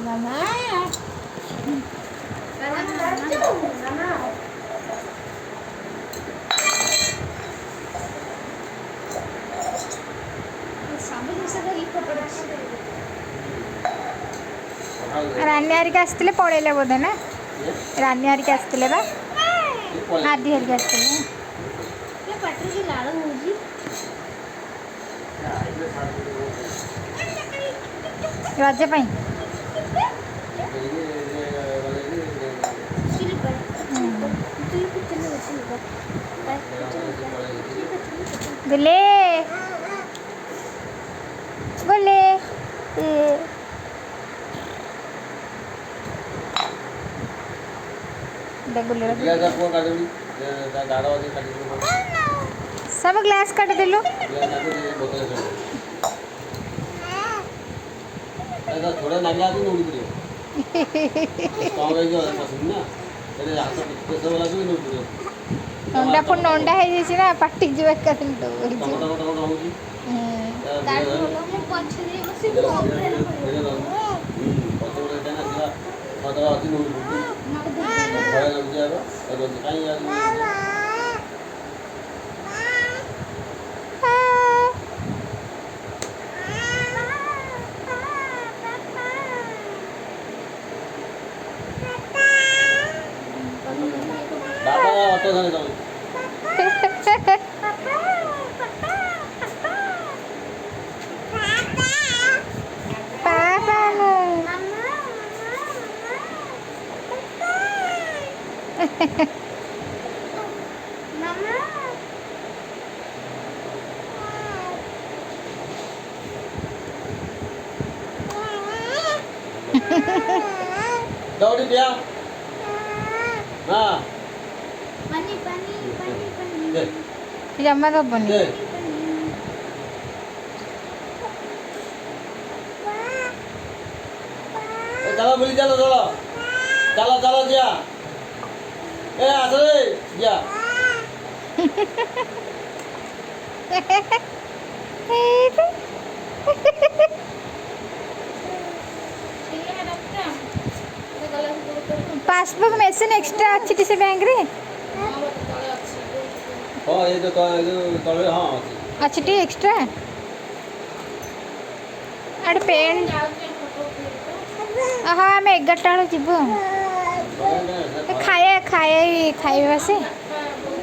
मामा रानी हारिका आसते पड़े बोधे ना रानी हारिका आसते बा आदि हारिका आसते रज गुले गुले सब ग्लास काट देलु थोड़ा लगा तो नोड़ी पड़ियो स्ट्रांग है जो पसंद ना तेरे हाथ से कैसे वाला भी नोड़ी पड़ियो नंडा पुन नंडा है जैसी ना पार्टी जो एक कर दो टमाटर टमाटर होगी तार बोलो मु पछरे बसी पछरे पछरे देना दिला पछरे आती नोड़ी पड़ियो भय लग जाएगा और काई यार बाबा ऑटो जाने दो पापा दौड़ी दिया हां पानी पानी पानी पानी जमा दबनी दे चलो बोली चलो चलो चलो चलो जिया ए आसो रे जिया पासबुक मेसिन एक्स्ट्रा अच्छी से बैंक रे हां ये तो तले हां अच्छी टी एक्स्ट्रा अरे पेन हाँ आम 11टा जीव खाए खाए खाए से